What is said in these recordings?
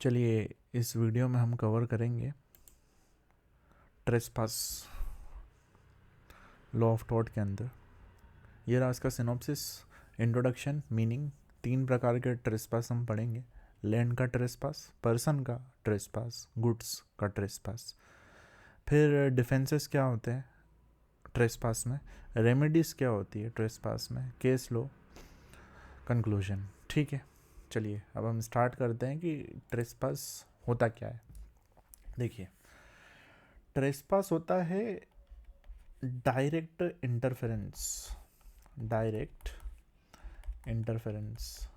चलिए इस वीडियो में हम कवर करेंगे ट्रेसपास लॉ ऑफ टॉट के अंदर। ये रहा इसका सिनॉप्सिस, इंट्रोडक्शन, मीनिंग। 3 प्रकार के ट्रेसपास हम पढ़ेंगे। लैंड का ट्रेसपास, पर्सन का ट्रेसपास, गुड्स का ट्रेसपास। फिर डिफेंसेस क्या होते हैं ट्रेसपास में, रेमेडीज़ क्या होती है ट्रेसपास में, केस लो, कंक्लूजन। ठीक है, चलिए अब हम स्टार्ट करते हैं कि ट्रेसपास होता क्या है। देखिए, ट्रेसपास होता है डायरेक्ट इंटरफेरेंस। डायरेक्ट इंटरफेरेंस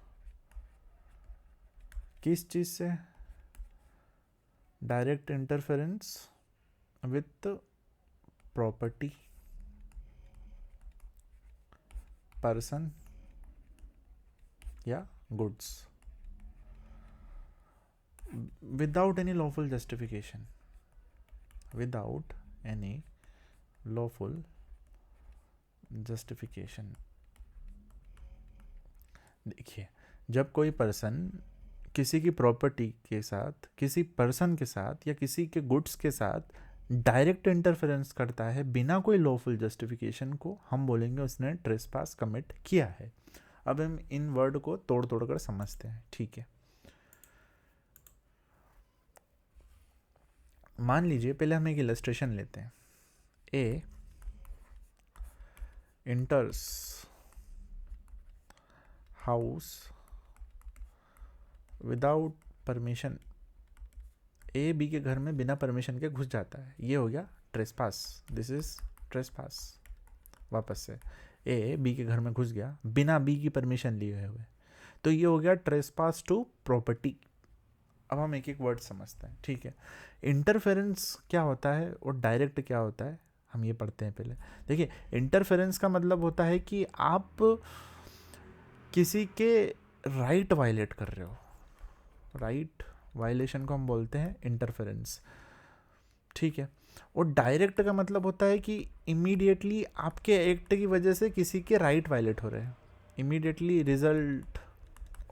किस चीज़ से? Direct interference with property, person या goods, without any lawful justification. Without any lawful justification. देखिए, जब कोई पर्सन किसी की प्रॉपर्टी के साथ, किसी पर्सन के साथ या किसी के गुड्स के साथ डायरेक्ट इंटरफेरेंस करता है बिना कोई लॉफुल जस्टिफिकेशन को, हम बोलेंगे उसने ट्रेसपास कमिट किया है। अब हम इन वर्ड को तोड़ तोड़ कर समझते हैं। ठीक है, मान लीजिए पहले हम एक इलस्ट्रेशन लेते हैं। A enters house without permission. A B के घर में बिना परमिशन के घुस जाता है, ये हो गया ट्रेसपास। This is trespass. वापस से, ए बी के घर में घुस गया बिना बी की परमिशन लिए हुए, तो ये हो गया ट्रेसपास टू प्रॉपर्टी। अब हम एक एक वर्ड समझते हैं। ठीक है, इंटरफेरेंस क्या होता है और डायरेक्ट क्या होता है, हम ये पढ़ते हैं पहले। देखिए, इंटरफेरेंस का मतलब होता है कि आप किसी के राइट वायलेट कर रहे हो। राइट वायलेशन को हम बोलते हैं इंटरफेरेंस। ठीक है, और डायरेक्ट का मतलब होता है कि इमीडिएटली आपके एक्ट की वजह से किसी के राइट वायलेट हो रहे हैं। Immediately result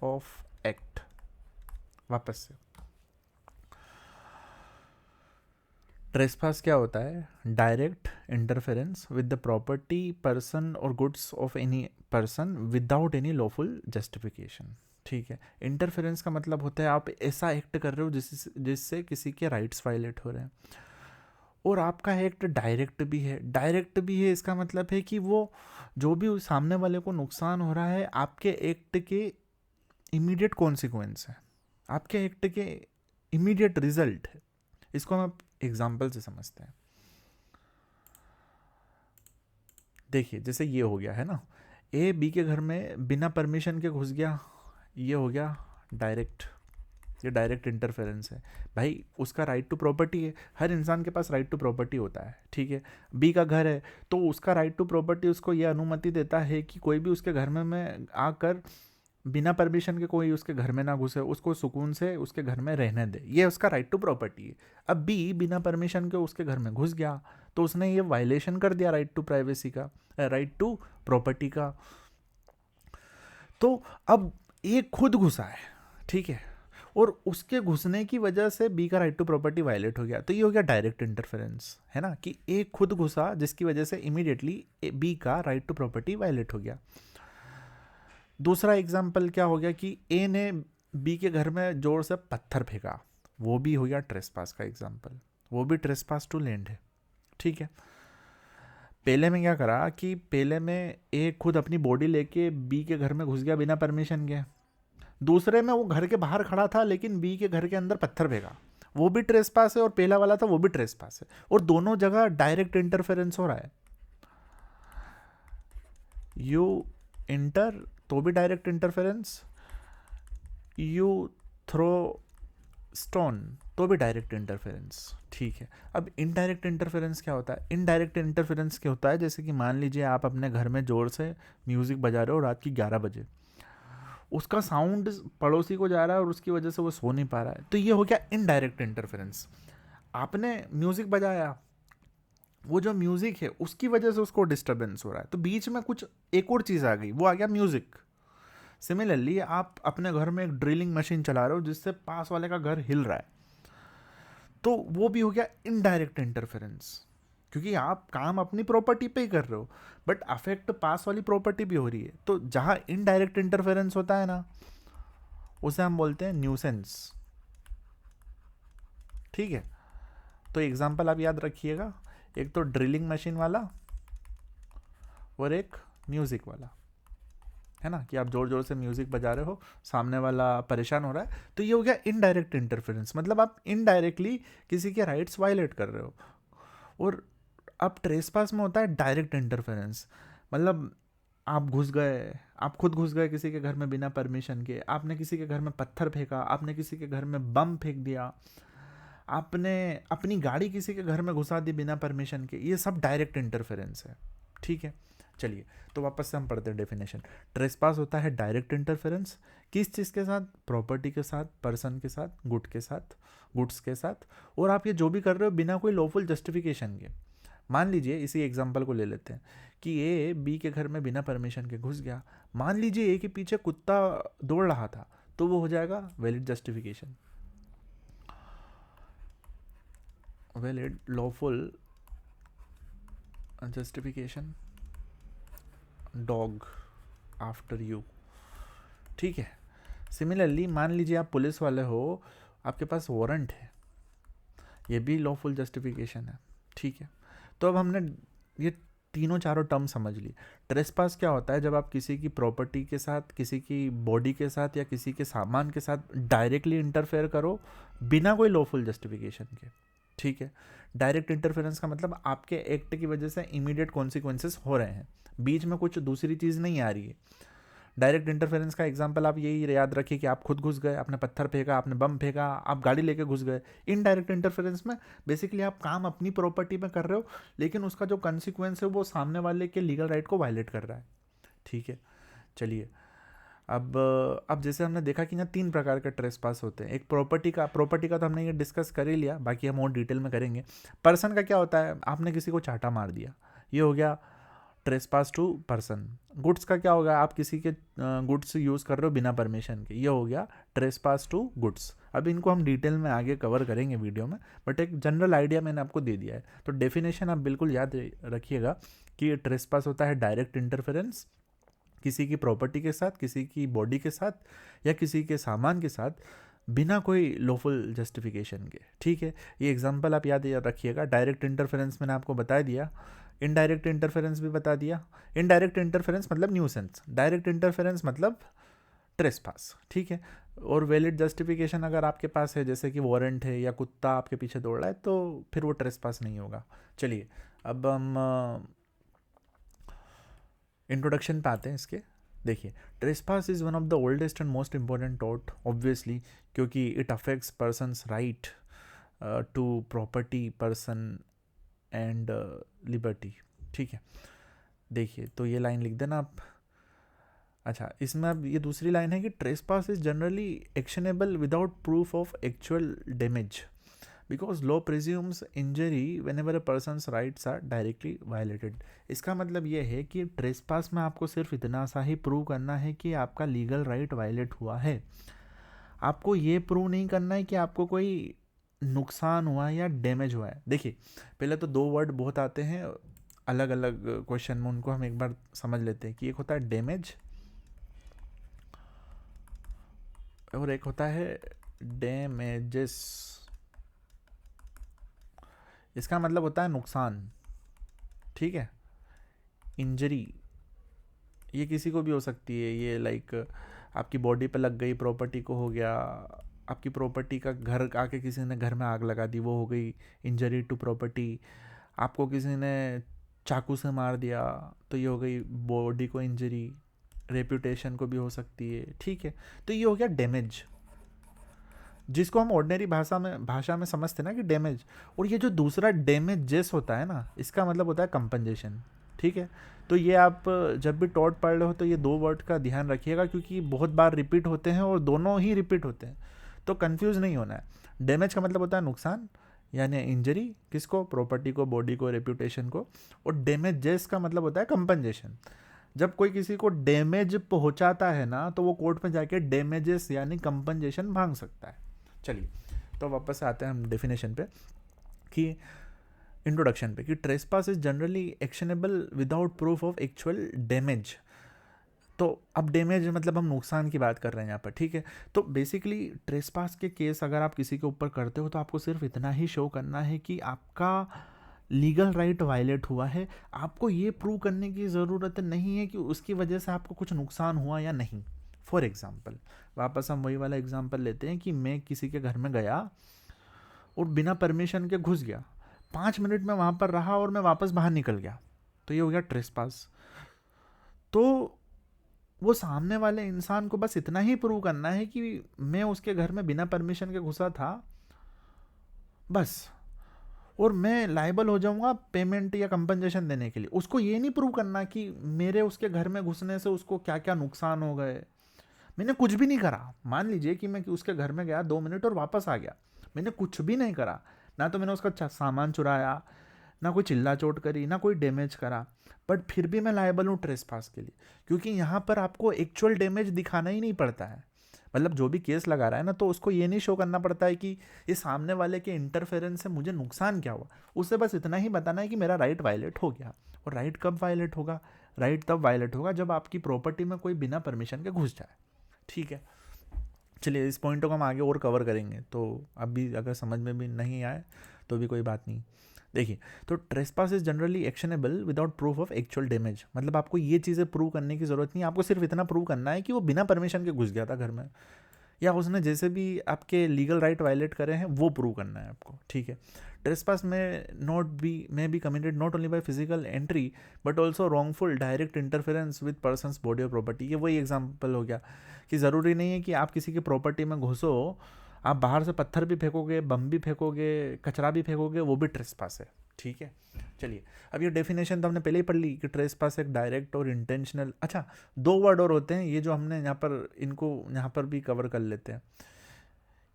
of act. वापस से, ट्रेसपास क्या होता है? Direct interference with the property, person और goods of any person without any lawful justification. ठीक है, इंटरफेरेंस का मतलब होता है आप ऐसा एक्ट कर रहे हो जिससे किसी के राइट्स वायलेट हो रहे हैं। और आपका एक्ट डायरेक्ट भी है। डायरेक्ट भी है इसका मतलब है कि वो जो भी सामने वाले को नुकसान हो रहा है, आपके एक्ट के इमीडिएट कॉन्सिक्वेंस है, आपके एक्ट के इमीडिएट रिजल्ट है। इसको हम एग्जाम्पल से समझते हैं। देखिए, जैसे ये हो गया है ना, ए बी के घर में बिना परमिशन के घुस गया, ये हो गया डायरेक्ट। ये डायरेक्ट इंटरफेरेंस है। भाई, उसका राइट टू प्रॉपर्टी है, हर इंसान के पास राइट टू प्रॉपर्टी होता है। ठीक है, बी का घर है तो उसका राइट टू प्रॉपर्टी उसको ये अनुमति देता है कि कोई भी उसके घर में आकर बिना परमिशन के कोई उसके घर में ना घुसे, उसको सुकून से उसके घर में रहने दे। ये उसका राइट टू प्रॉपर्टी है। अब बी बिना परमिशन के उसके घर में घुस गया तो उसने ये वायलेशन कर दिया राइट टू प्राइवेसी का, राइट टू प्रॉपर्टी का। तो अब ए खुद घुसा है, ठीक है, और उसके घुसने की वजह से बी का राइट टू प्रॉपर्टी वायलेट हो गया, तो ये हो गया डायरेक्ट इंटरफेरेंस, है ना, कि ए खुद घुसा जिसकी वजह से इमीडिएटली बी का राइट टू प्रॉपर्टी वायलेट हो गया। दूसरा एग्जाम्पल क्या हो गया कि ए ने बी के घर में जोर से पत्थर फेंका, वो भी हो गया ट्रेसपास का एग्जाम्पल, वो भी ट्रेसपास टू लैंड है। ठीक है, पहले में क्या करा कि पहले में ए खुद अपनी बॉडी लेके बी के घर में घुस गया बिना परमिशन के। दूसरे में वो घर के बाहर खड़ा था लेकिन बी के घर के अंदर पत्थर फेंका, वो भी ट्रेसपास है, और पहला वाला था वो भी ट्रेसपास है, और दोनों जगह डायरेक्ट इंटरफेरेंस हो रहा है। यू इंटर तो भी direct interference, you throw stone तो भी डायरेक्ट इंटरफेरेंस। ठीक है, अब इनडायरेक्ट इंटरफेरेंस क्या होता है? इनडायरेक्ट इंटरफेरेंस क्या होता है? जैसे कि मान लीजिए आप अपने घर में ज़ोर से म्यूज़िक बजा रहे हो रात की 11 बजे, उसका साउंड पड़ोसी को जा रहा है और उसकी वजह से वो सो नहीं पा रहा है, तो ये हो गया इनडायरेक्ट इंटरफेरेंस। आपने म्यूज़िक बजाया, वो जो म्यूज़िक है उसकी वजह से उसको डिस्टर्बेंस हो रहा है, तो बीच में कुछ एक और चीज़ आ गई, वो आ गया म्यूज़िक। सिमिलरली आप अपने घर में एक ड्रिलिंग मशीन चला रहे हो जिससे पास वाले का घर हिल रहा है, तो वो भी हो गया इनडायरेक्ट इंटरफेरेंस, क्योंकि आप काम अपनी प्रॉपर्टी पे ही कर रहे हो बट अफेक्ट पास वाली प्रॉपर्टी भी हो रही है। तो जहां इनडायरेक्ट इंटरफेरेंस होता है ना, उसे हम बोलते हैं न्यूसेंस। ठीक है, तो एग्जांपल आप याद रखिएगा, एक तो ड्रिलिंग मशीन वाला और एक म्यूजिक वाला, है ना, कि आप जोर जोर से म्यूजिक बजा रहे हो, सामने वाला परेशान हो रहा है, तो ये हो गया इनडायरेक्ट इंटरफेरेंस, मतलब आप इनडायरेक्टली किसी के राइट्स वायलेट कर रहे हो। और अब ट्रेसपास में होता है डायरेक्ट इंटरफेरेंस, मतलब आप घुस गए, आप खुद घुस गए किसी के घर में बिना परमिशन के, आपने किसी के घर में पत्थर फेंका, आपने किसी के घर में बम फेंक दिया, आपने अपनी गाड़ी किसी के घर में घुसा दी बिना परमिशन के, ये सब डायरेक्ट इंटरफेरेंस है। ठीक है, चलिए तो वापस से हम पढ़ते हैं डेफिनेशन। ट्रेसपास होता है डायरेक्ट इंटरफेरेंस, किस चीज़ के साथ? प्रॉपर्टी के साथ, पर्सन के साथ, गुड के साथ, गुड्स के साथ, और आप ये जो भी कर रहे हो बिना कोई लॉफुल जस्टिफिकेशन के। मान लीजिए इसी एग्जांपल को ले लेते हैं कि ए बी के घर में बिना परमिशन के घुस गया, मान लीजिए ए के पीछे कुत्ता दौड़ रहा था, तो वो हो जाएगा valid justification, valid lawful justification, dog after you. ठीक है, सिमिलरली मान लीजिए आप पुलिस वाले हो, आपके पास वारंट है, ये भी लॉफुल जस्टिफिकेशन है। ठीक है, तो अब हमने ये तीनों चारों टर्म समझ ली। ट्रेसपास क्या होता है? जब आप किसी की प्रॉपर्टी के साथ, किसी की बॉडी के साथ या किसी के सामान के साथ डायरेक्टली इंटरफेयर करो बिना कोई लॉफुल जस्टिफिकेशन के। ठीक है, डायरेक्ट इंटरफेरेंस का मतलब आपके एक्ट की वजह से इमीडिएट कॉन्सिक्वेंसेस हो रहे हैं, बीच में कुछ दूसरी चीज़ नहीं आ रही है। डायरेक्ट इंटरफेरेंस का एग्जांपल आप यही याद रखिए कि आप खुद घुस गए, आपने पत्थर फेंका, आपने बम फेंका, आप गाड़ी लेके घुस गए। इनडायरेक्ट इंटरफेरेंस में बेसिकली आप काम अपनी प्रॉपर्टी में कर रहे हो, लेकिन उसका जो कंसिक्वेंस है वो सामने वाले के लीगल राइट को वायलेट कर रहा है। ठीक है, चलिए अब जैसे हमने देखा कि ना 3 प्रकार के ट्रेसपास होते हैं। एक प्रॉपर्टी का तो हमने ये डिस्कस कर ही लिया, बाकी हम और डिटेल में करेंगे। पर्सन का क्या होता है? आपने किसी को चाटा मार दिया, ये हो गया ट्रेसपास टू पर्सन। गुड्स का क्या होगा? आप किसी के गुड्स यूज़ कर रहे हो बिना परमिशन के, ये हो गया ट्रेसपास टू गुड्स। अब इनको हम डिटेल में आगे कवर करेंगे वीडियो में, बट एक जनरल आइडिया मैंने आपको दे दिया है। तो डेफिनेशन आप बिल्कुल याद रखिएगा कि ट्रेसपास होता है डायरेक्ट इंटरफेरेंस, किसी की प्रॉपर्टी के साथ, किसी की बॉडी के साथ या किसी के सामान के साथ बिना कोई लॉफुल जस्टिफिकेशन के। ठीक है, ये एग्जांपल आप याद रखिएगा। डायरेक्ट इंटरफेरेंस मैंने आपको बता दिया, इनडायरेक्ट इंटरफेरेंस भी बता दिया। इनडायरेक्ट इंटरफेरेंस मतलब न्यूसेंस, डायरेक्ट इंटरफेरेंस मतलब ट्रेसपास। ठीक है, और वैलिड जस्टिफिकेशन अगर आपके पास है, जैसे कि वारंट है या कुत्ता आपके पीछे दौड़ रहा है, तो फिर वो ट्रेसपास नहीं होगा। चलिए अब हम इंट्रोडक्शन पे आते हैं इसके। देखिए, trespass is one of the oldest and most important टॉट, ऑब्वियसली, क्योंकि it affects person's right to property, person and liberty. ठीक है, देखिए तो ये लाइन लिख देना आप। अच्छा, इसमें अब ये दूसरी लाइन है कि trespass is generally actionable without proof of actual damage because law presumes injury whenever a person's rights are directly violated. इसका मतलब ये है कि ट्रेसपास में आपको सिर्फ इतना सा ही प्रूव करना है कि आपका लीगल राइट वायलेट हुआ है। आपको ये प्रूव नहीं करना है कि आपको कोई नुकसान हुआ या डैमेज हुआ है। देखिए, पहले तो 2 वर्ड बहुत आते हैं अलग अलग क्वेश्चन में, उनको हम एक बार समझ लेते हैं कि एक होता है डैमेज और एक होता है डैमेजेस। इसका मतलब होता है नुकसान। ठीक है, इंजरी ये किसी को भी हो सकती है, ये लाइक आपकी बॉडी पे लग गई, प्रॉपर्टी को हो गया, आपकी प्रॉपर्टी का घर आके किसी ने घर में आग लगा दी, वो हो गई इंजरी टू प्रॉपर्टी। आपको किसी ने चाकू से मार दिया तो ये हो गई बॉडी को इंजरी, रेपुटेशन को भी हो सकती है। ठीक है, तो ये हो गया डैमेज, जिसको हम ऑर्डिनरी भाषा में समझते ना कि डैमेज। और ये जो दूसरा डैमेजेस होता है ना, इसका मतलब होता है कंपनसेशन। ठीक है, तो ये आप जब भी टॉट पढ़ रहे हो तो ये 2 वर्ड का ध्यान रखिएगा, क्योंकि बहुत बार रिपीट होते हैं और दोनों ही रिपीट होते हैं, तो कंफ्यूज नहीं होना है। डैमेज का मतलब होता है नुकसान, यानी इंजरी, किसको? प्रॉपर्टी को, बॉडी को, रेपुटेशन को। और डैमेजेस का मतलब होता है कंपनसेशन। जब कोई किसी को डैमेज पहुंचाता है ना, तो वो कोर्ट में जाके डैमेजेस यानी कंपनसेशन मांग सकता है। चलिए, तो वापस आते हैं हम डेफिनेशन पे कि इंट्रोडक्शन पे, कि trespass is generally actionable without proof of actual damage. तो अब डैमेज मतलब हम नुकसान की बात कर रहे हैं यहाँ पर, ठीक है। तो बेसिकली ट्रेसपास के केस अगर आप किसी के ऊपर करते हो तो आपको सिर्फ इतना ही शो करना है कि आपका लीगल राइट वायलेट हुआ है। आपको ये प्रूव करने की ज़रूरत नहीं है कि उसकी वजह से आपको कुछ नुकसान हुआ या नहीं। फॉर एग्ज़ाम्पल, वापस हम वही वाला एग्जाम्पल लेते हैं कि मैं किसी के घर में गया और बिना परमिशन के घुस गया, 5 मिनट में वहाँ पर रहा और मैं वापस बाहर निकल गया, तो ये हो गया ट्रेसपास। तो वो सामने वाले इंसान को बस इतना ही प्रूव करना है कि मैं उसके घर में बिना परमिशन के घुसा था, बस, और मैं लायबल हो जाऊंगा पेमेंट या कंपनसेशन देने के लिए। उसको ये नहीं प्रूव करना कि मेरे उसके घर में घुसने से उसको क्या क्या नुकसान हो गए। मैंने कुछ भी नहीं करा। मान लीजिए कि मैं उसके घर में गया 2 मिनट और वापस आ गया, मैंने कुछ भी नहीं करा, ना तो मैंने उसका सामान चुराया, ना कोई चिल्ला चोट करी, ना कोई डैमेज करा, बट फिर भी मैं लायबल हूँ ट्रेसपास के लिए, क्योंकि यहाँ पर आपको एक्चुअल डैमेज दिखाना ही नहीं पड़ता है। मतलब जो भी केस लगा रहा है ना, तो उसको ये नहीं शो करना पड़ता है कि ये सामने वाले के इंटरफेरेंस से मुझे नुकसान क्या हुआ। उसे बस इतना ही बताना है कि मेरा राइट वायलेट हो गया। और राइट कब वायलेट होगा? राइट तब वायलेट होगा जब आपकी प्रॉपर्टी में कोई बिना परमिशन के घुस जाए, ठीक है। चलिए, इस पॉइंट को हम आगे और कवर करेंगे, तो अभी अगर समझ में भी नहीं आए तो भी कोई बात नहीं। देखिए, तो trespass is generally actionable without proof of actual damage. मतलब आपको ये चीज़ें प्रूव करने की ज़रूरत नहीं है, आपको सिर्फ इतना प्रूव करना है कि वो बिना परमिशन के घुस गया था घर में, या उसने जैसे भी आपके लीगल राइट वायलेट करे हैं वो प्रूव करना है आपको, ठीक है। ट्रेसपास में be committed not only by physical entry but also wrongful direct interference with person's body और प्रॉपर्टी। ये वही एग्जाम्पल हो गया कि ज़रूरी नहीं है कि आप किसी की प्रॉपर्टी में घुसो, आप बाहर से पत्थर भी फेंकोगे, बम भी फेंकोगे, कचरा भी फेंकोगे, वो भी ट्रेसपास है, ठीक है। चलिए, अब ये डेफिनेशन तो हमने पहले ही पढ़ ली कि ट्रेसपास एक डायरेक्ट और इंटेंशनल। अच्छा, 2 वर्ड और होते हैं ये जो हमने यहाँ पर, इनको यहाँ पर भी कवर कर लेते हैं,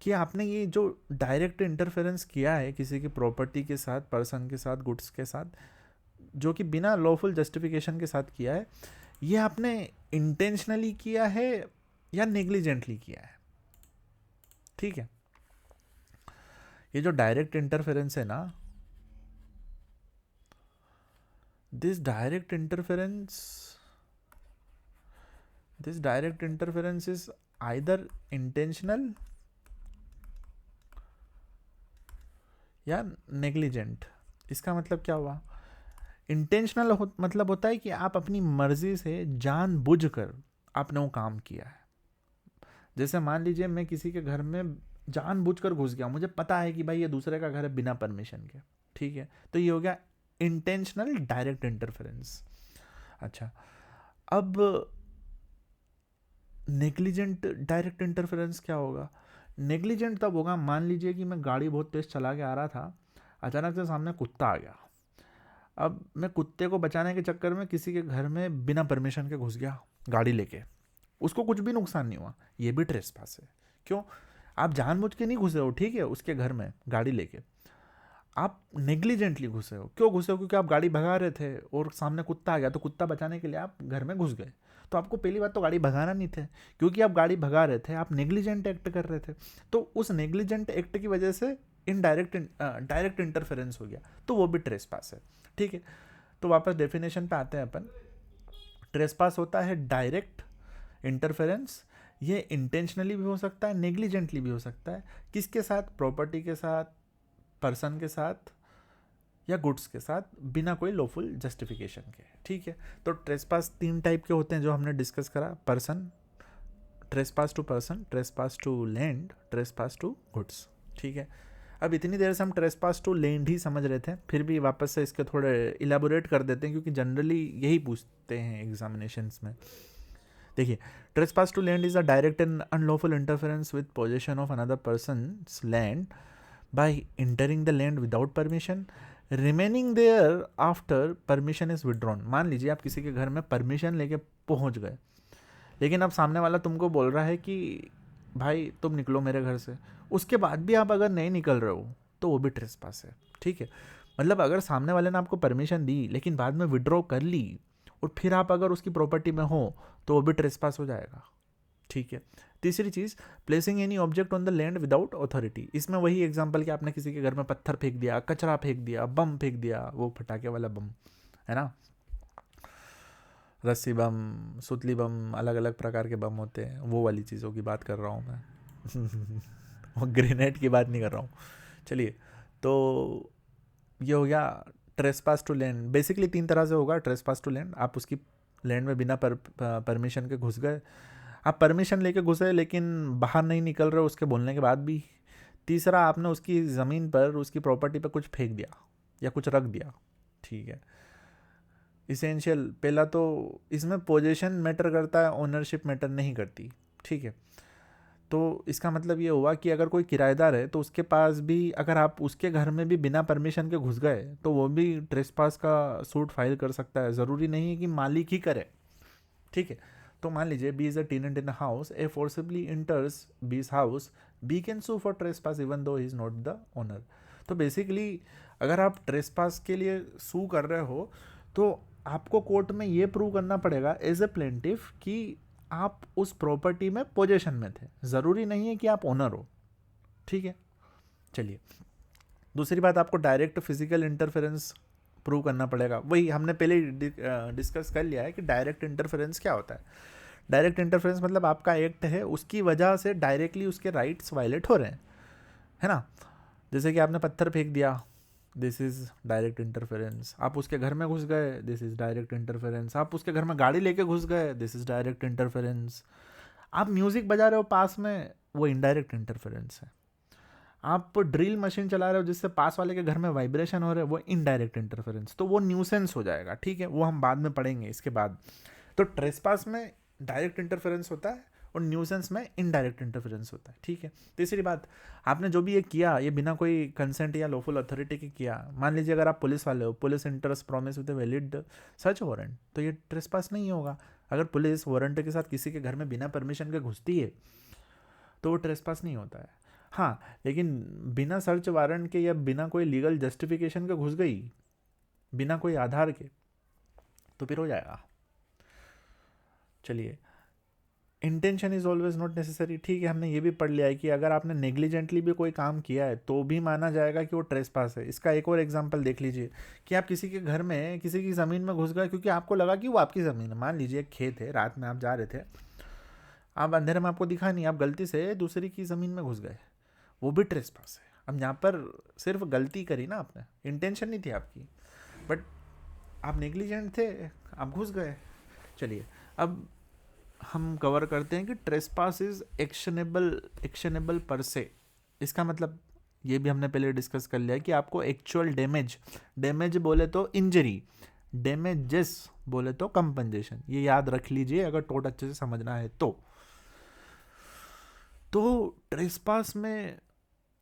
कि आपने ये जो डायरेक्ट इंटरफेरेंस किया है किसी की प्रॉपर्टी के साथ, पर्सन के साथ, गुड्स के साथ, जो कि बिना लॉफुल जस्टिफिकेशन के साथ किया है, ये आपने इंटेंशनली किया है या नेग्लिजेंटली किया है, ठीक है। ये जो डायरेक्ट इंटरफेरेंस है ना, this direct interference is either intentional या नेग्लिजेंट। इसका मतलब क्या हुआ? इंटेंशनल मतलब होता है कि आप अपनी मर्जी से जानबूझकर आपने वो काम किया है। जैसे मान लीजिए मैं किसी के घर में जानबूझकर घुस गया, मुझे पता है कि भाई ये दूसरे का घर है बिना परमिशन के, ठीक है, तो ये हो गया इंटेंशनल डायरेक्ट इंटरफेरेंस। अच्छा, अब नेग्लिजेंट डायरेक्ट इंटरफेरेंस क्या होगा? नेग्लिजेंट तब होगा, मान लीजिए कि मैं गाड़ी बहुत तेज चला के आ रहा था, अचानक से सामने कुत्ता आ गया, अब मैं कुत्ते को बचाने के चक्कर में किसी के घर में बिना परमिशन के घुस गया गाड़ी लेके, उसको कुछ भी नुकसान नहीं हुआ, ये भी ट्रेसपास है। क्यों? आप जानबूझ के नहीं घुसे हो, ठीक है, उसके घर में गाड़ी लेके, आप नेग्लिजेंटली घुसे हो। क्यों घुसे हो? क्योंकि आप गाड़ी भगा रहे थे और सामने कुत्ता आ गया, तो कुत्ता बचाने के लिए आप घर में घुस गए। तो आपको पहली बात तो गाड़ी भगाना नहीं थे, क्योंकि आप गाड़ी भगा रहे थे, आप नेग्लिजेंट एक्ट कर रहे थे, तो उस नेग्लिजेंट एक्ट की वजह से डायरेक्ट इंटरफेरेंस हो गया, तो वो भी ट्रेसपास है, ठीक है। तो वापस डेफिनेशन पे आते हैं अपन। ट्रेसपास होता है डायरेक्ट इंटरफेरेंस, ये इंटेंशनली भी हो सकता है, नेग्लिजेंटली भी हो सकता है। किसके साथ? प्रॉपर्टी के साथ, पर्सन के साथ, या गुड्स के साथ, बिना कोई लॉफुल जस्टिफिकेशन के, ठीक है। तो ट्रेसपास 3 टाइप के होते हैं जो हमने डिस्कस करा। Person, trespass to person, trespass to land, trespass to goods, ठीक है। अब इतनी देर से हम ट्रेसपास टू लैंड ही समझ रहे थे, फिर भी वापस से इसके थोड़े इलेबोरेट कर देते हैं, क्योंकि जनरली यही पूछते हैं एग्जामिनेशंस में। देखिए, trespass to land is a direct and unlawful interference with possession of another person's land by entering the land without permission, remaining there after permission is withdrawn। मान लीजिए आप किसी के घर में परमिशन लेके पहुंच गए, लेकिन अब सामने वाला तुमको बोल रहा है कि भाई तुम निकलो मेरे घर से, उसके बाद भी आप अगर नहीं निकल रहे हो तो वो भी ट्रेसपास है, ठीक है। मतलब अगर सामने वाले ने आपको परमिशन दी लेकिन बाद में विड्रॉ कर ली और फिर आप अगर उसकी प्रॉपर्टी में हो तो वो भी ट्रेसपास हो जाएगा, ठीक है। तीसरी चीज़, placing any object on the land without authority. इसमें वही एग्जांपल कि आपने किसी के घर में पत्थर फेंक दिया, कचरा फेंक दिया, बम फेंक दिया, वो फटाके वाला बम है ना, रस्सी बम, सुतली बम, अलग अलग प्रकार के बम होते हैं, वो वाली चीज़ों की बात कर रहा हूँ मैं वो ग्रेनेड की बात नहीं कर रहा हूँ। चलिए, तो ये हो गया ट्रेसपास टू लैंड। बेसिकली 3 तरह से होगा ट्रेसपास टू लैंड। आप उसकी लैंड में बिना परमिशन के घुस गए, आप परमिशन लेके घुसे लेकिन बाहर नहीं निकल रहे उसके बोलने के बाद भी। तीसरा, आपने उसकी ज़मीन पर, उसकी प्रॉपर्टी पर कुछ फेंक दिया या कुछ रख दिया, ठीक है। इसेंशियल, पहला तो इसमें पोजीशन मैटर करता है, ओनरशिप मैटर नहीं करती, ठीक है। तो इसका मतलब ये हुआ कि अगर कोई किराएदार है तो उसके पास भी, अगर आप उसके घर में भी बिना परमिशन के घुस गए तो वो भी ट्रेसपास का सूट फाइल कर सकता है। ज़रूरी नहीं है कि मालिक ही करे, ठीक है। तो मान लीजिए B is a tenant in the house, A forcibly enters B's house, B can sue for trespass even though he is not the owner. तो बेसिकली अगर आप ट्रेसपास के लिए सू कर रहे हो तो आपको कोर्ट में ये प्रूव करना पड़ेगा एज ए प्लेंटिफ कि आप उस प्रॉपर्टी में पोजेशन में थे, ज़रूरी नहीं है कि आप ओनर हो, ठीक है। चलिए, दूसरी बात, आपको डायरेक्ट फिजिकल इंटरफेरेंस प्रूव करना पड़ेगा। वही हमने पहले डिस्कस कर लिया है कि डायरेक्ट इंटरफेरेंस क्या होता है। डायरेक्ट इंटरफेरेंस मतलब आपका एक्ट है, उसकी वजह से डायरेक्टली उसके राइट्स वायलेट हो रहे हैं, है ना। जैसे कि आपने पत्थर फेंक दिया, दिस इज़ डायरेक्ट इंटरफेरेंस। आप उसके घर में घुस गए, दिस इज़ डायरेक्ट इंटरफेरेंस। आप उसके घर में गाड़ी लेके घुस गए, दिस इज़ डायरेक्ट इंटरफेरेंस। आप म्यूज़िक बजा रहे हो पास में, वो इनडायरेक्ट इंटरफेरेंस है। आप ड्रिल मशीन चला रहे हो जिससे पास वाले के घर में वाइब्रेशन हो रहा है, वो इनडायरेक्ट इंटरफेरेंस, तो वो न्यूसेंस हो जाएगा, ठीक है। वो हम बाद में पढ़ेंगे इसके बाद। तो ट्रेसपास में डायरेक्ट इंटरफेरेंस होता है और न्यूसेंस में इनडायरेक्ट इंटरफेरेंस होता है, ठीक है। तीसरी बात, आपने जो भी ये किया, ये बिना कोई कंसेंट या लॉफुल अथॉरिटी के किया। मान लीजिए अगर आप पुलिस वाले हो, police interest promise with valid search warrant, तो ये ट्रेसपास नहीं होगा। अगर पुलिस वारंट के साथ किसी के घर में बिना परमिशन के घुसती है तो वो ट्रेसपास नहीं होता है। हाँ, लेकिन बिना सर्च वारंट के या बिना कोई लीगल जस्टिफिकेशन के घुस गई, बिना कोई आधार के, तो फिर हो जाएगा। चलिए, intention is always not necessary, ठीक है। हमने ये भी पढ़ लिया है कि अगर आपने नेग्लिजेंटली भी कोई काम किया है तो भी माना जाएगा कि वो ट्रेसपास है। इसका एक और एग्जांपल देख लीजिए कि आप किसी के घर में, किसी की ज़मीन में घुस गए क्योंकि आपको लगा कि वो आपकी ज़मीन है। मान लीजिए एक खेत है, रात में आप जा रहे थे, आप अंधेरे में, आपको दिखा नहीं, आप गलती से दूसरी की ज़मीन में घुस गए, वो भी ट्रेसपास है। अब यहाँ पर सिर्फ गलती करी ना आपने, इंटेंशन नहीं थी आपकी, बट आप नेग्लिजेंट थे, आप घुस गए। चलिए, अब हम कवर करते हैं कि ट्रेसपास इज एक्शनेबल पर से। इसका मतलब ये भी हमने पहले डिस्कस कर लिया कि आपको एक्चुअल डैमेज बोले तो इंजरी, डैमेजेस बोले तो कंपनसेशन, ये याद रख लीजिए अगर टोट अच्छे से समझना है तो ट्रेसपास में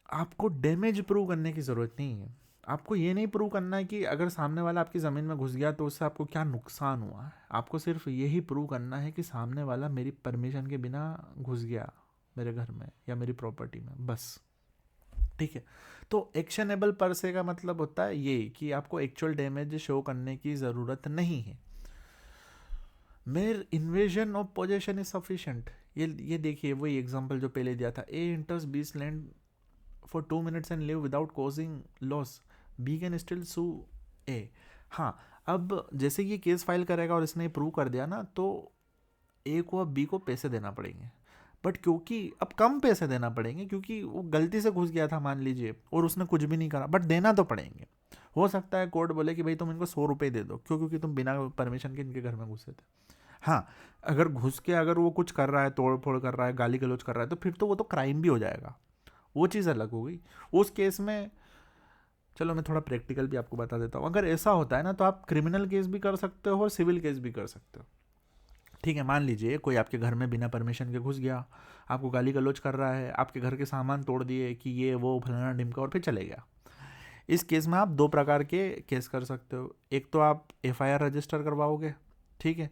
आपको डैमेज प्रूव करने की ज़रूरत नहीं है। आपको ये नहीं प्रूव करना है कि अगर सामने वाला आपकी ज़मीन में घुस गया तो उससे आपको क्या नुकसान हुआ है। आपको सिर्फ यही प्रूव करना है कि सामने वाला मेरी परमिशन के बिना घुस गया मेरे घर में या मेरी प्रॉपर्टी में, बस, ठीक है। तो एक्शनेबल पर से का मतलब होता है ये कि आपको एक्चुअल डैमेज शो करने की ज़रूरत नहीं है। मेर invasion of possession is sufficient. ये देखिए वही एग्जांपल जो पहले दिया था, A enters B's land for 2 minutes and leave without causing loss, B can still sue A. हाँ, अब जैसे ये केस फाइल करेगा और इसने प्रूव कर दिया ना, तो ए को अब बी को पैसे देना पड़ेंगे, बट क्योंकि अब कम पैसे देना पड़ेंगे क्योंकि वो गलती से घुस गया था मान लीजिए और उसने कुछ भी नहीं करा, बट देना तो पड़ेंगे। हो सकता है कोर्ट बोले कि भाई तुम इनको 100 रुपये दे दो, क्योंकि तुम बिना परमिशन के इनके घर में घुसे थे। हाँ, अगर घुस के अगर वो कुछ कर रहा है, तोड़ फोड़ कर रहा है, गाली गलौज कर रहा है, तो फिर तो वो तो क्राइम भी हो जाएगा, वो चीज़ अलग हो गई। उस केस में चलो मैं थोड़ा प्रैक्टिकल भी आपको बता देता हूँ। अगर ऐसा होता है ना तो आप क्रिमिनल केस भी कर सकते हो और सिविल केस भी कर सकते हो, ठीक है। मान लीजिए कोई आपके घर में बिना परमिशन के घुस गया, आपको गाली गलौज कर रहा है, आपके घर के सामान तोड़ दिए कि ये वो फलाना ढिमका, और फिर चले गया। इस केस में आप 2 प्रकार के केस कर सकते हो। एक तो आप एफआईआर रजिस्टर करवाओगे, ठीक है,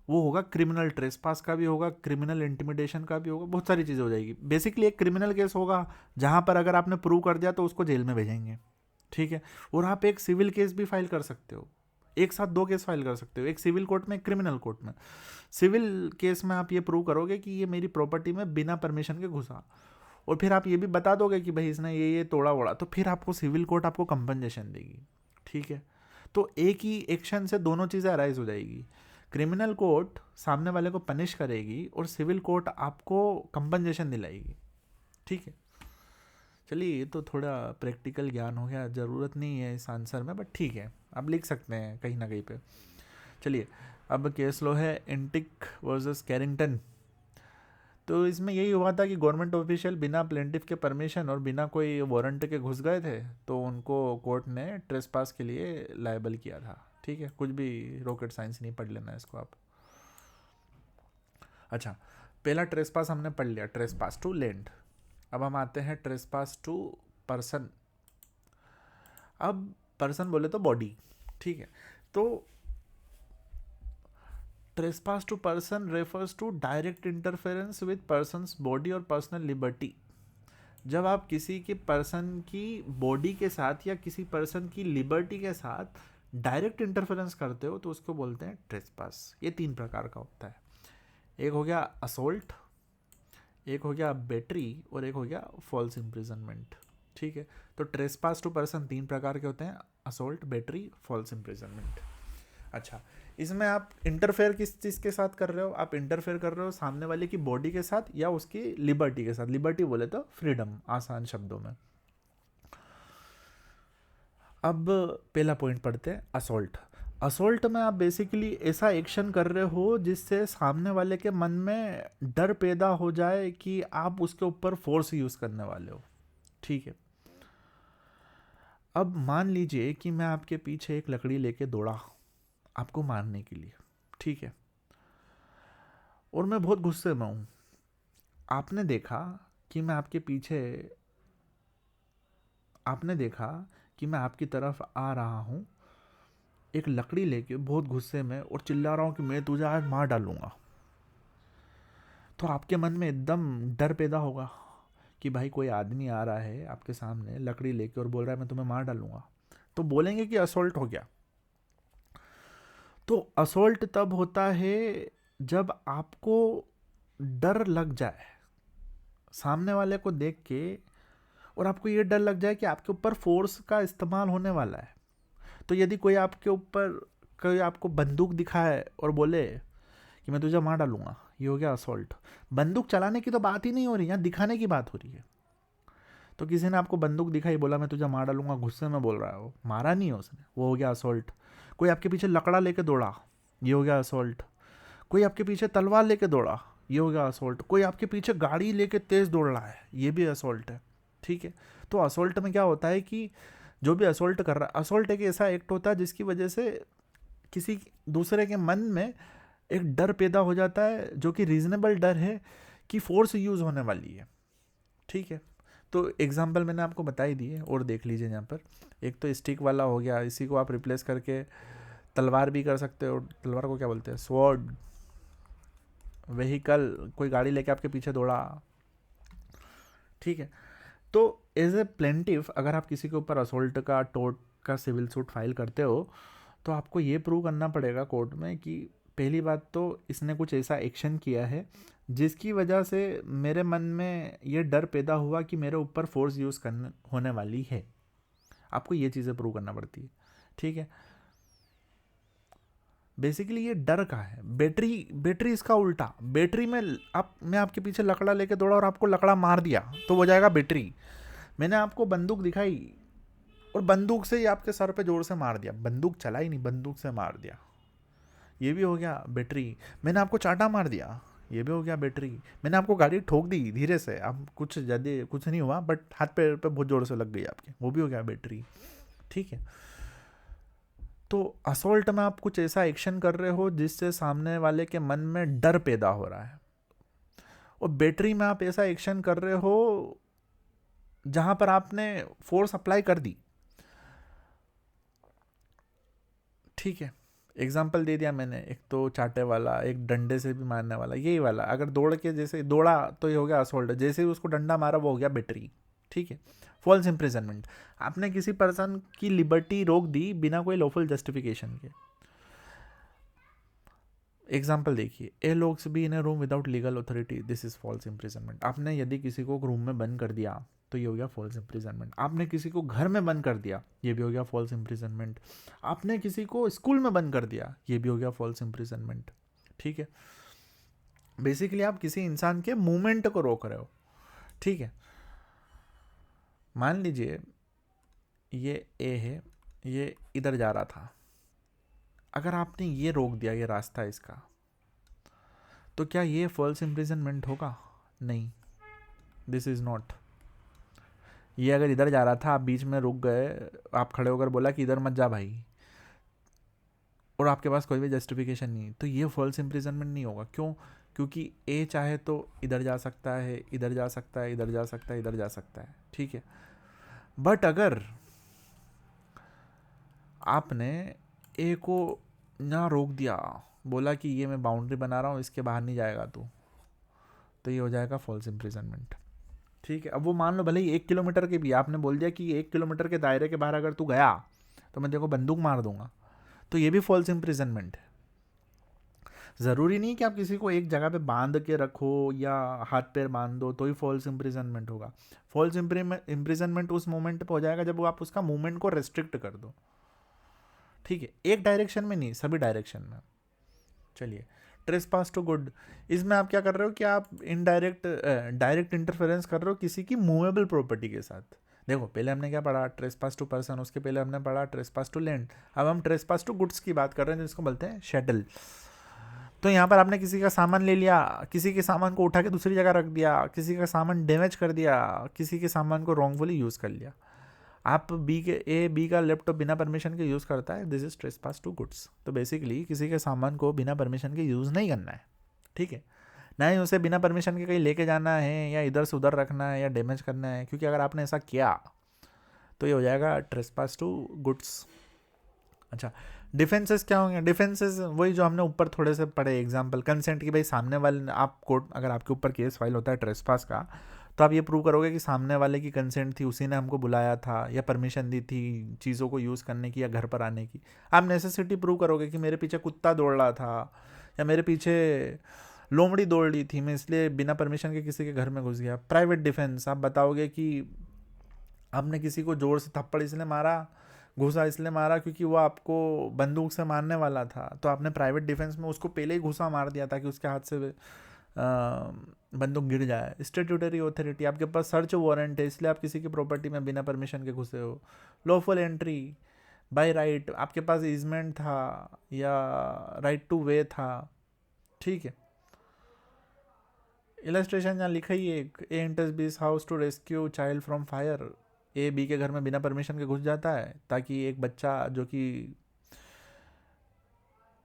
वो होगा क्रिमिनल ट्रेसपास का भी होगा, क्रिमिनल इंटिमिडेशन का भी होगा, बहुत सारी चीज़ें हो जाएगी। बेसिकली एक क्रिमिनल केस होगा जहाँ पर अगर आपने प्रूव कर दिया तो उसको जेल में भेजेंगे, ठीक है। और आप एक सिविल केस भी फाइल कर सकते हो, एक साथ दो केस फाइल कर सकते हो, एक सिविल कोर्ट में, एक क्रिमिनल कोर्ट में। सिविल केस में आप ये प्रूव करोगे कि ये मेरी प्रॉपर्टी में बिना परमिशन के घुसा, और फिर आप ये भी बता दोगे कि भाई इसने ये तोड़ा वोड़ा, तो फिर आपको सिविल कोर्ट आपको कंपनसेशन देगी। ठीक है, तो एक ही एक्शन से दोनों चीज़ें अराइज हो जाएगी। क्रिमिनल कोर्ट सामने वाले को पनिश करेगी और सिविल कोर्ट आपको कंपनसेशन दिलाएगी। ठीक है, चलिए ये तो थोड़ा प्रैक्टिकल ज्ञान हो गया, ज़रूरत नहीं है इस आंसर में, बट ठीक है, आप लिख सकते हैं कहीं ना कहीं पे। चलिए, अब केस लो है इंटिक वर्सेस कैरिंगटन। तो इसमें यही हुआ था कि गवर्नमेंट ऑफिशियल बिना प्लेंटिफ के परमिशन और बिना कोई वारंट के घुस गए थे, तो उनको कोर्ट ने ट्रेसपास के लिए लायबल किया था। ठीक है, कुछ भी रॉकेट साइंस नहीं, पढ़ लेना इसको आप। अच्छा, पहला ट्रेसपास हमने पढ़ लिया, ट्रेसपास टू लैंड। अब हम आते हैं ट्रेसपास टू पर्सन। अब पर्सन बोले तो बॉडी। ठीक है, तो trespass to person refers to direct interference with person's body और पर्सनल लिबर्टी। जब आप किसी के पर्सन की बॉडी के साथ या किसी पर्सन की लिबर्टी के साथ डायरेक्ट इंटरफेरेंस करते हो तो उसको बोलते हैं ट्रेसपास। ये 3 प्रकार का होता है, एक हो गया असोल्ट, एक हो गया बैटरी, और एक हो गया फॉल्स इम्प्रिजनमेंट। ठीक है, तो ट्रेसपास टू पर्सन 3 प्रकार के होते हैं, असोल्ट, बैटरी, फॉल्स इम्प्रिजनमेंट। अच्छा, इसमें आप इंटरफेयर किस चीज़ के साथ कर रहे हो? आप इंटरफेयर कर रहे हो सामने वाले की बॉडी के साथ या उसकी लिबर्टी के साथ। लिबर्टी बोले तो फ्रीडम, आसान शब्दों में। अब पहला पॉइंट पढ़ते हैं, असोल्ट। असोल्ट में आप बेसिकली ऐसा एक्शन कर रहे हो जिससे सामने वाले के मन में डर पैदा हो जाए कि आप उसके ऊपर फोर्स यूज़ करने वाले हो। ठीक है, अब मान लीजिए कि मैं आपके पीछे एक लकड़ी लेके दौड़ा आपको मारने के लिए। ठीक है, और मैं बहुत गुस्से में हूँ। आपने देखा कि मैं आपके पीछे, आपने देखा कि मैं आपकी तरफ आ रहा हूँ एक लकड़ी लेके बहुत गुस्से में, और चिल्ला रहा हूँ कि मैं तुझे आज मार डालूंगा। तो आपके मन में एकदम डर पैदा होगा कि भाई कोई आदमी आ रहा है आपके सामने लकड़ी लेके और बोल रहा है मैं तुम्हें मार डालूंगा, तो बोलेंगे कि असोल्ट हो गया। तो असोल्ट तब होता है जब आपको डर लग जाए सामने वाले को देख के, और आपको ये डर लग जाए कि आपके ऊपर फोर्स का इस्तेमाल होने वाला है। तो यदि कोई आपके ऊपर, कोई आपको बंदूक दिखाए और बोले कि मैं तुझे मार डालूंगा, ये हो गया असोल्ट। बंदूक चलाने की तो बात ही नहीं हो रही, यहाँ दिखाने की बात हो रही है। तो किसी ने आपको बंदूक दिखाई, बोला मैं तुझे मार डालूंगा, गुस्से में बोल रहा है, वो मारा नहीं है उसने, वो हो गया असोल्ट। कोई आपके पीछे लकड़ा लेके दौड़ा, ये हो गया असोल्ट। कोई आपके पीछे तलवार लेके दौड़ा, ये हो गया असोल्ट। कोई आपके पीछे गाड़ी लेके तेज दौड़ रहा है, ये भी असोल्ट है। ठीक है, तो असोल्ट में क्या होता है कि जो भी असोल्ट कर रहा है, असोल्ट एक ऐसा एक्ट होता है जिसकी वजह से किसी दूसरे के मन में एक डर पैदा हो जाता है, जो कि रीजनेबल डर है कि फोर्स यूज़ होने वाली है। ठीक है, तो एग्जाम्पल मैंने आपको बता ही दी है, और देख लीजिए यहाँ पर। एक तो स्टिक वाला हो गया, इसी को आप रिप्लेस करके तलवार भी कर सकते हो। तलवार को क्या बोलते हैं? स्वॉर्ड। व्हीकल, कोई गाड़ी लेके आपके पीछे दौड़ा। ठीक है, तो एज ए प्लेंटिफ अगर आप किसी के ऊपर असोल्ट का, टोर्ट का सिविल सूट फाइल करते हो, तो आपको ये प्रूव करना पड़ेगा कोर्ट में कि पहली बात तो इसने कुछ ऐसा एक्शन किया है जिसकी वजह से मेरे मन में ये डर पैदा हुआ कि मेरे ऊपर फोर्स यूज़ करने होने वाली है। आपको ये चीज़ें प्रूव करना पड़ती है। ठीक है, बेसिकली ये डर का है। बैटरी इसका उल्टा। बैटरी में मैं आपके पीछे लकड़ा लेके दौड़ा और आपको लकड़ा मार दिया तो हो जाएगा बैटरी। मैंने आपको बंदूक दिखाई और बंदूक से ही आपके सर पे जोर से मार दिया, बंदूक चलाई नहीं, बंदूक से मार दिया, ये भी हो गया बैटरी। मैंने आपको चाटा मार दिया, ये भी हो गया बैटरी। मैंने आपको गाड़ी ठोक दी धीरे से, अब कुछ ज़्यादा कुछ नहीं हुआ, बट हाथ पैर पे बहुत ज़ोर से लग गई आपके, वो भी हो गया बैटरी। ठीक है, तो असोल्ट में आप कुछ ऐसा एक्शन कर रहे हो जिससे सामने वाले के मन में डर पैदा हो रहा है, और बैटरी में आप ऐसा एक्शन कर रहे हो जहां पर आपने फोर्स अप्लाई कर दी। ठीक है, एग्जाम्पल दे दिया मैंने, एक तो चाटे वाला, एक डंडे से भी मारने वाला, यही वाला। अगर दौड़ के जैसे दौड़ा तो ये हो गया असोल्ट, जैसे ही उसको डंडा मारा वो हो गया बैटरी। ठीक है। फॉल्स इम्प्रिजनमेंट, आपने किसी पर्सन की लिबर्टी रोक दी बिना कोई लॉफुल जस्टिफिकेशन के। एग्जाम्पल देखिए, A locks B in a room without legal authority, this is false imprisonment. आपने यदि किसी को रूम में बंद कर दिया तो ये हो गया फॉल्स इम्प्रिजनमेंट। आपने किसी को घर में बंद कर दिया, ये भी हो गया फॉल्स इम्प्रिजनमेंट। आपने किसी को स्कूल में बंद कर दिया, ये भी हो गया फॉल्स इम्प्रिजनमेंट। ठीक है, बेसिकली आप किसी इंसान के मूवमेंट को रोक रहे हो। ठीक है, मान लीजिए ये ए है, ये इधर जा रहा था, अगर आपने ये रोक दिया, ये रास्ता इसका, तो क्या ये फॉल्स इम्प्रिजनमेंट होगा? नहीं, दिस इज नॉट। ये अगर इधर जा रहा था, आप बीच में रुक गए, आप खड़े होकर बोला कि इधर मत जा भाई, और आपके पास कोई भी जस्टिफिकेशन नहीं, तो ये फॉल्स इम्प्रिजनमेंट नहीं होगा। क्यों? क्योंकि ए चाहे तो इधर जा सकता है, इधर जा सकता है, इधर जा सकता है, इधर जा सकता है। ठीक है, बट अगर आपने ए को ना रोक दिया, बोला कि ये मैं बाउंड्री बना रहा हूँ, इसके बाहर नहीं जाएगा तू, तो ये हो जाएगा फॉल्स इम्प्रिजनमेंट। ठीक है, अब वो मान लो भले ही 1 किलोमीटर के भी, आपने बोल दिया कि 1 किलोमीटर के दायरे के बाहर अगर तू गया तो मैं तेरे को बंदूक मार दूंगा, तो ये भी फॉल्स इम्प्रिजनमेंट है। ज़रूरी नहीं कि आप किसी को एक जगह पे बांध के रखो या हाथ पैर बांध दो तो ही फॉल्स इम्प्रिजनमेंट होगा। फॉल्स इम्प्रिजनमेंट उस मोमेंट पे हो जाएगा जब वो आप उसका मूवमेंट को रेस्ट्रिक्ट कर दो। ठीक है, एक डायरेक्शन में नहीं, सभी डायरेक्शन में। चलिए, ट्रेसपास टू गुड, इसमें आप क्या कर रहे हो कि आप डायरेक्ट इंटरफेरेंस कर रहे हो किसी की मूवेबल प्रॉपर्टी के साथ। देखो, पहले हमने क्या पढ़ा? ट्रेसपास टू पर्सन, उसके पहले हमने पढ़ा ट्रेसपास टू लैंड, अब हम ट्रेसपास टू गुड्स की बात कर रहे हैं जिसको बोलते हैं शटल। तो यहाँ पर आपने किसी का सामान ले लिया, किसी के सामान को उठा के दूसरी जगह रख दिया, किसी का सामान डैमेज कर दिया, किसी के सामान को रॉन्गफुली यूज़ कर लिया। आप बी का लैपटॉप बिना परमिशन के यूज़ करता है, this is trespass to goods. तो बेसिकली किसी के सामान को बिना परमिशन के यूज़ नहीं करना है। ठीक है, ना ही उसे बिना परमिशन के कहीं लेके जाना है या इधर से उधर रखना है या डैमेज करना है, क्योंकि अगर आपने ऐसा किया तो ये हो जाएगा ट्रेसपास टू गुड्स। अच्छा, डिफेंसेस क्या होंगे? डिफेंसेस वही जो हमने ऊपर थोड़े से पढ़े एग्जांपल, कंसेंट की भाई सामने वाले, आप कोर्ट अगर आपके ऊपर केस फाइल होता है ट्रेसपास का, तो आप ये प्रूव करोगे कि सामने वाले की कंसेंट थी, उसी ने हमको बुलाया था या परमिशन दी थी चीज़ों को यूज़ करने की या घर पर आने की। आप नेसेसिटी प्रूव करोगे कि मेरे पीछे कुत्ता दौड़ रहा था या मेरे पीछे लोमड़ी दौड़ रही थी, मैं इसलिए बिना परमिशन के किसी के घर में घुस गया। प्राइवेट डिफेंस, आप बताओगे कि आपने किसी को जोर से थप्पड़ इसलिए मारा, घुसा इसलिए मारा क्योंकि वो आपको बंदूक से मारने वाला था, तो आपने प्राइवेट डिफेंस में उसको पहले ही घुसा मार दिया ताकि उसके हाथ से बंदूक गिर जाए। स्टैट्यूटरी ऑथोरिटी, आपके पास सर्च वारंट है इसलिए आप किसी की प्रॉपर्टी में बिना परमिशन के घुसे हो। लॉफुल एंट्री बाय राइट, आपके पास ईजमेंट था या राइट टू वे था। ठीक है, इलस्ट्रेशन यहाँ लिखा ही है, A enters B's house to rescue child from fire. A B के घर में बिना परमिशन के घुस जाता है ताकि एक बच्चा जो कि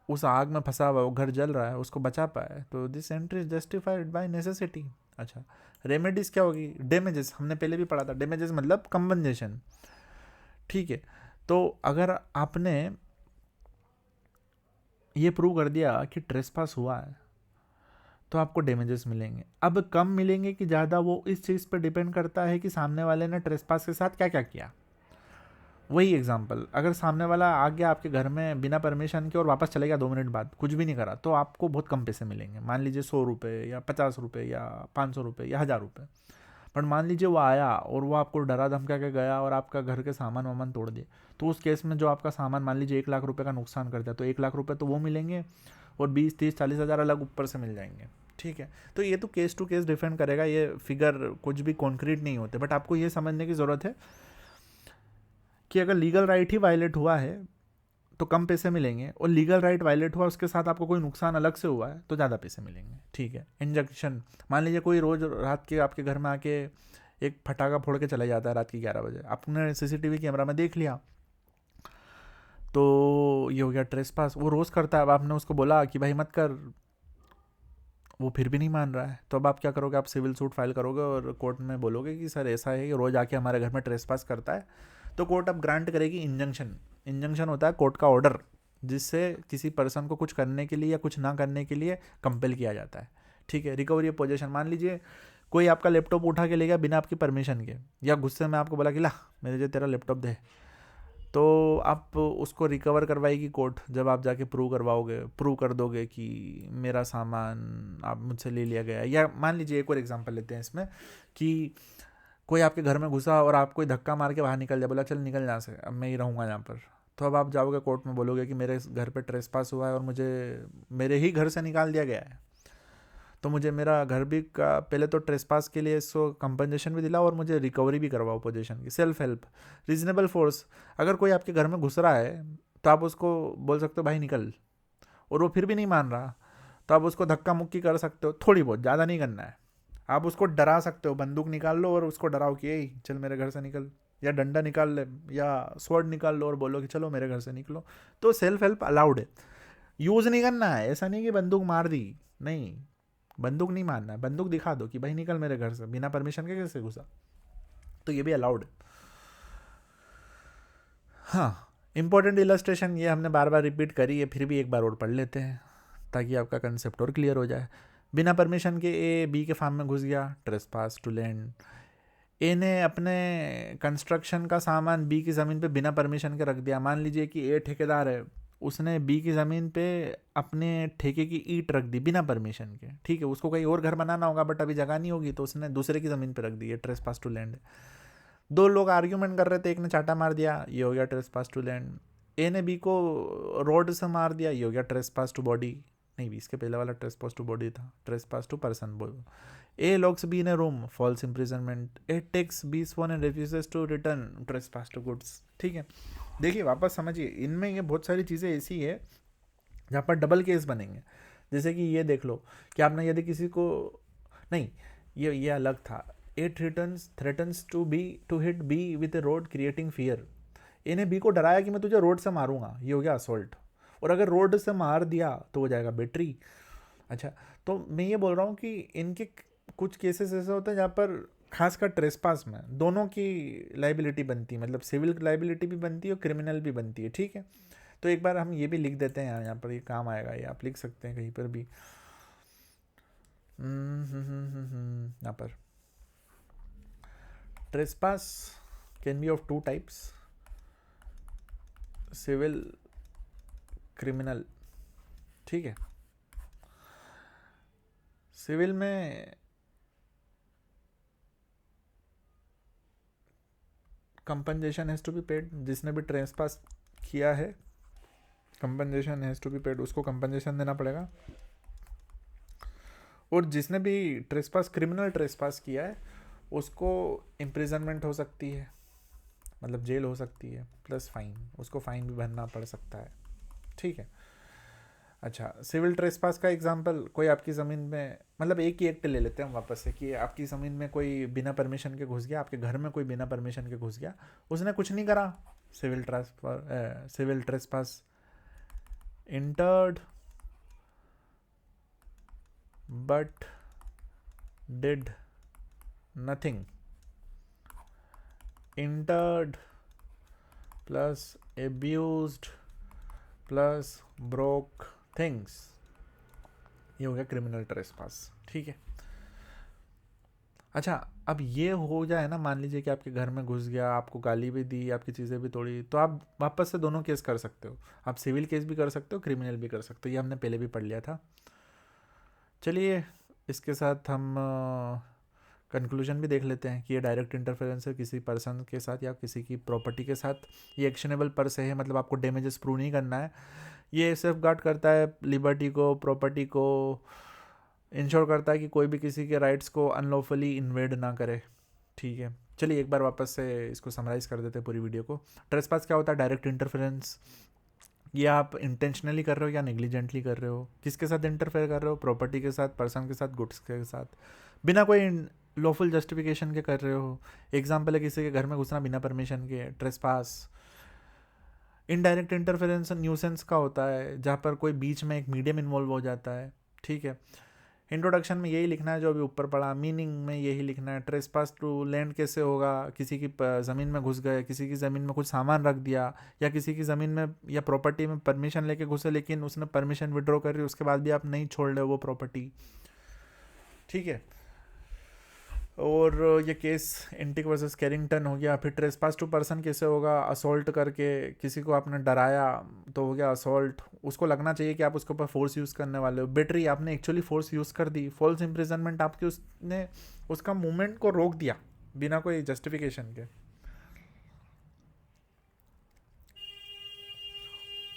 उस आग में फंसा हुआ, वो घर जल रहा है, उसको बचा पाए, तो this entry is justified by necessity. अच्छा, रेमेडीज क्या होगी? डैमेजेस, हमने पहले भी पढ़ा था, डैमेजेस मतलब कंपनसेशन। ठीक है, तो अगर आपने ये प्रूव कर दिया कि ट्रेसपास हुआ है तो आपको डैमेजेस मिलेंगे। अब कम मिलेंगे कि ज़्यादा, वो इस चीज़ पर डिपेंड करता है कि सामने वाले ने ट्रेसपास के साथ क्या क्या किया। वही एग्जांपल, अगर सामने वाला आ गया आपके घर में बिना परमिशन के और वापस चले गया 2 मिनट बाद, कुछ भी नहीं करा, तो आपको बहुत कम पैसे मिलेंगे। मान लीजिए 100 रुपये या 50 रुपये या 500 रुपये या 1000 रुपये। बट मान लीजिए वो आया और वो आपको डरा धमका के गया और आपका घर के सामान वामान तोड़ दिए, तो उस केस में जो आपका सामान मान लीजिए 1 लाख रुपये का नुकसान कर दिया, तो 1 लाख रुपये तो वो मिलेंगे और 20, 30, 40 हज़ार अलग ऊपर से मिल जाएंगे। ठीक है, तो ये तो केस टू केस डिफेंड करेगा, ये फिगर कुछ भी कॉन्क्रीट नहीं होते। बट आपको ये समझने की ज़रूरत है कि अगर लीगल राइट ही वायलेट हुआ है तो कम पैसे मिलेंगे, और लीगल राइट वायलेट हुआ उसके साथ आपको कोई नुकसान अलग से हुआ है तो ज़्यादा पैसे मिलेंगे। ठीक है, इंजेक्शन, मान लीजिए कोई रोज़ रात के आपके घर में आके एक फटाका फोड़ के चला जाता है रात के 11 बजे, आपने सीसीटीवी कैमरा में देख लिया, तो ये हो गया ट्रेसपास। वो रोज़ करता है, अब आपने उसको बोला कि भाई मत कर, वो फिर भी नहीं मान रहा है, तो अब आप क्या करोगे? आप सिविल सूट फाइल करोगे और कोर्ट में बोलोगे कि सर ऐसा है कि रोज़ आके हमारे घर में ट्रेसपास करता है, तो कोर्ट अब ग्रांट करेगी इंजंक्शन। इंजंक्शन होता है कोर्ट का ऑर्डर, जिससे किसी पर्सन को कुछ करने के लिए या कुछ ना करने के लिए कंपेल किया जाता है। ठीक है, रिकवरी ऑफ पोजेशन, मान लीजिए कोई आपका लैपटॉप उठा के ले गया बिना आपकी परमिशन के, या गुस्से में आपको बोला कि ला मेरे जो तेरा लैपटॉप दे, तो आप उसको रिकवर करवाएगी कोर्ट जब आप जाके प्रूव कर दोगे कि मेरा सामान आप मुझसे ले लिया गया। या मान लीजिए एक और एग्जांपल लेते हैं इसमें कि कोई आपके घर में घुसा और आप कोई धक्का मार के बाहर निकल जाए, बोला चल निकल यहाँ से, अब मैं ही रहूँगा यहाँ पर। तो अब आप जाओगे कोर्ट में, बोलोगे कि मेरे घर पे ट्रेसपास हुआ है और मुझे मेरे ही घर से निकाल दिया गया है, तो मुझे मेरा घर भी का पहले तो ट्रेसपास के लिए इसको कंपनसेशन भी दिला और मुझे रिकवरी भी करवाओ पोजीशन की। Self help, reasonable force. अगर कोई आपके घर में घुस रहा है तो आप उसको बोल सकते हो भाई निकल, और वो फिर भी नहीं मान रहा, तो आप उसको धक्का मुक्की कर सकते हो, थोड़ी बहुत, ज़्यादा नहीं करना है। आप उसको डरा सकते हो, बंदूक निकाल लो और उसको डराओ कि ए चल मेरे घर से निकल, या डंडा निकाल ले या स्वॉर्ड निकाल लो और बोलो कि चलो मेरे घर से निकलो। तो सेल्फ हेल्प अलाउड है, यूज़ नहीं करना है। ऐसा नहीं कि बंदूक मार दी, नहीं, बंदूक नहीं मारना है, बंदूक दिखा दो कि भाई निकल मेरे घर से, बिना परमिशन के कैसे घुसा, तो ये भी अलाउड है। हाँ, इंपॉर्टेंट इलस्ट्रेशन ये हमने बार बार रिपीट करी है, फिर भी एक बार और पढ़ लेते हैं ताकि आपका कंसेप्ट और क्लियर हो जाए। बिना परमिशन के ए बी के फार्म में घुस गया, ट्रेसपास टू लैंड। ए ने अपने कंस्ट्रक्शन का सामान बी की ज़मीन पे बिना परमिशन के रख दिया। मान लीजिए कि ए ठेकेदार है, उसने बी की ज़मीन पे अपने ठेके की ईंट रख दी बिना परमिशन के, ठीक है, उसको कहीं और घर बनाना होगा बट अभी जगह नहीं होगी, तो उसने दूसरे की ज़मीन पे रख दी है, ट्रेसपास टू लैंड। दो लोग आर्ग्यूमेंट कर रहे थे, एक ने चाटा मार दिया, ये हो गया ट्रेसपास टू लैंड। ए ने बी को रोड से मार दिया, ये हो गया ट्रेसपास टू बॉडी। नहीं, इसके पहले वाला ट्रेसपास टू बॉडी था, ट्रेसपास टू पर्सन बोलो। A locks B in a room, false imprisonment. A takes B phone and refuses to return, trespass to goods. ठीक है, देखिए वापस समझिए, इनमें ये बहुत सारी चीज़ें ऐसी है जहाँ पर डबल केस बनेंगे। जैसे कि ये देख लो कि आपने यदि किसी को, नहीं ये अलग था, A threatens to hit B with a rod creating fear. इन्हें बी को डराया कि मैं तुझे रोड से मारूंगा, ये हो गया असोल्ट। और अगर रोड से मार दिया तो हो जाएगा बैटरी। अच्छा, तो मैं ये बोल रहा हूँ कि इनके कुछ केसेस ऐसे होते हैं जहाँ पर खासकर ट्रेसपास में दोनों की लाइबिलिटी बनती है, मतलब सिविल लाइबिलिटी भी बनती है और क्रिमिनल भी बनती है। ठीक है, तो एक बार हम ये भी लिख देते हैं यहाँ पर, ये काम आएगा, ये आप लिख सकते हैं कहीं पर भी। यहाँ पर trespass can be of two types, civil, criminal. ठीक है, सिविल में compensation has to be paid, जिसने भी ट्रेसपास किया है compensation has to be paid, उसको कंपनसेशन देना पड़ेगा। और जिसने भी ट्रेसपास, क्रिमिनल ट्रेसपास किया है, उसको इम्प्रिजनमेंट हो सकती है, मतलब जेल हो सकती है, प्लस फाइन, उसको फाइन भी भरना पड़ सकता है। ठीक है, अच्छा, सिविल ट्रेसपास का एग्जांपल, कोई आपकी ज़मीन में, मतलब एक ही एक्ट ले लेते हैं हम वापस से, कि आपकी ज़मीन में कोई बिना परमिशन के घुस गया, आपके घर में कोई बिना परमिशन के घुस गया, उसने कुछ नहीं करा, civil trespass, entered but did nothing, entered plus abused plus broke things, ये हो गया क्रिमिनल ट्रेसपास। ठीक है, अच्छा, अब ये हो जाए ना, मान लीजिए कि आपके घर में घुस गया, आपको गाली भी दी, आपकी चीज़ें भी तोड़ी, तो आप वापस से दोनों केस कर सकते हो। आप सिविल केस भी कर सकते हो, क्रिमिनल भी कर सकते हो, ये हमने पहले भी पढ़ लिया था। चलिए इसके साथ हम कंक्लूजन भी देख लेते हैं कि ये डायरेक्ट इंटरफेरेंस है किसी पर्सन के साथ या किसी की प्रॉपर्टी के साथ। ये एक्शनेबल पर से है, मतलब आपको डैमेजेस प्रूव नहीं करना है। ये सेफगार्ड करता है लिबर्टी को, प्रॉपर्टी को, इंश्योर करता है कि कोई भी किसी के राइट्स को अनलॉफुली इन्वेड ना करे। ठीक है, चलिए एक बार वापस से इसको समराइज़ कर देते हैं पूरी वीडियो को। ट्रेसपास क्या होता है? Direct interference. ये आप इंटेंशनली कर रहे हो या नेग्लिजेंटली कर रहे हो, किसके साथ इंटरफेयर कर रहे हो, प्रॉपर्टी के साथ, पर्सन के साथ, गुड्स के साथ, बिना कोई लॉफुल जस्टिफिकेशन के कर रहे हो। एग्जाम्पल है किसी के घर में घुसना बिना परमिशन के, ट्रेसपास। इनडायरेक्ट इंटरफेरेंस न्यूसेंस का होता है, जहाँ पर कोई बीच में एक मीडियम इन्वॉल्व हो जाता है। ठीक है, इंट्रोडक्शन में यही लिखना है जो अभी ऊपर पढ़ा, मीनिंग में यही लिखना है। ट्रेसपास टू लैंड कैसे होगा? किसी की ज़मीन में घुस गए, किसी की ज़मीन में कुछ सामान रख दिया, या किसी की ज़मीन में या प्रॉपर्टी में परमिशन लेके घुसे, लेकिन उसने परमिशन विड्रॉ कर रही, उसके बाद भी आप नहीं छोड़ रहे वो प्रॉपर्टी। ठीक है, और ये केस इंटिक वर्सेस कैरिंगटन हो गया। फिर ट्रेसपास टू पर्सन कैसे होगा, असॉल्ट करके किसी को आपने डराया तो हो गया असॉल्ट, उसको लगना चाहिए कि आप उसके ऊपर फोर्स यूज़ करने वाले हो। बेटरी, आपने एक्चुअली फोर्स यूज़ कर दी। फॉल्स इम्प्रिजनमेंट, आपकी उसने उसका मूवमेंट को रोक दिया बिना कोई जस्टिफिकेशन के।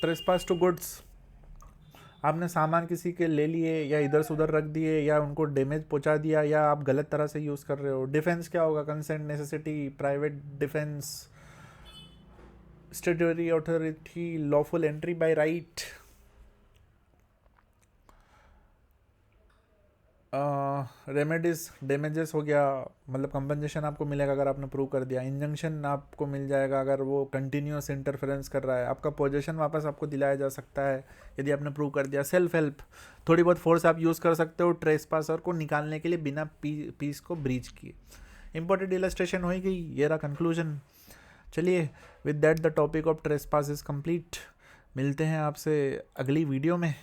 ट्रेसपास टू गुड्स, आपने सामान किसी के ले लिए या इधर से उधर रख दिए या उनको डैमेज पहुंचा दिया या आप गलत तरह से यूज़ कर रहे हो। डिफेंस क्या होगा, consent, necessity, private defence, statutory authority, lawful entry by right. Remedies, damages हो गया, मतलब कंपनसेशन आपको मिलेगा अगर आपने प्रूव कर दिया। इंजंक्शन आपको मिल जाएगा अगर वो कंटिन्यूस इंटरफेरेंस कर रहा है। आपका पोजीशन वापस आपको दिलाया जा सकता है यदि आपने प्रूव कर दिया। सेल्फ हेल्प, थोड़ी बहुत फोर्स आप यूज़ कर सकते हो ट्रेसपासर को निकालने के लिए बिना पीस को ब्रीच किए। इंपॉर्टेंट इलस्ट्रेशन हो गई, ये रहा कंक्लूजन। चलिए, with that the topic of trespass is complete. मिलते हैं आपसे अगली वीडियो में।